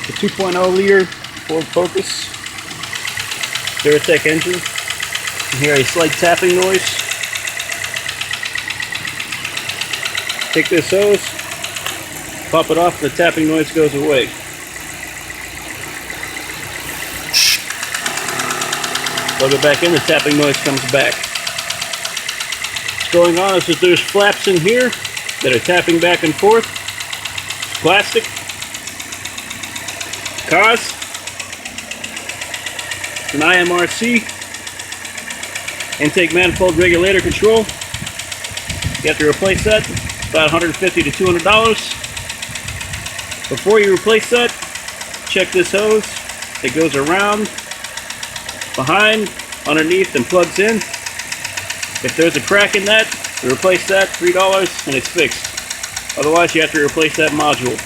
The 2.0 liter Ford Focus Duratec engine. You hear a slight tapping noise. Take this hose, pop it off, the tapping noise goes away. Plug it back in, the tapping noise comes back. What's going on is that there's flaps in here that are tapping back and forth. It's plastic. Cars. It's an IMRC. Intake manifold regulator control. You have to replace that. About $150 to $200. Before you replace that, check this hose. It goes around, behind, underneath, and plugs in. If there's a crack in that, replace that, $3, and it's fixed. Otherwise, you have to replace that module.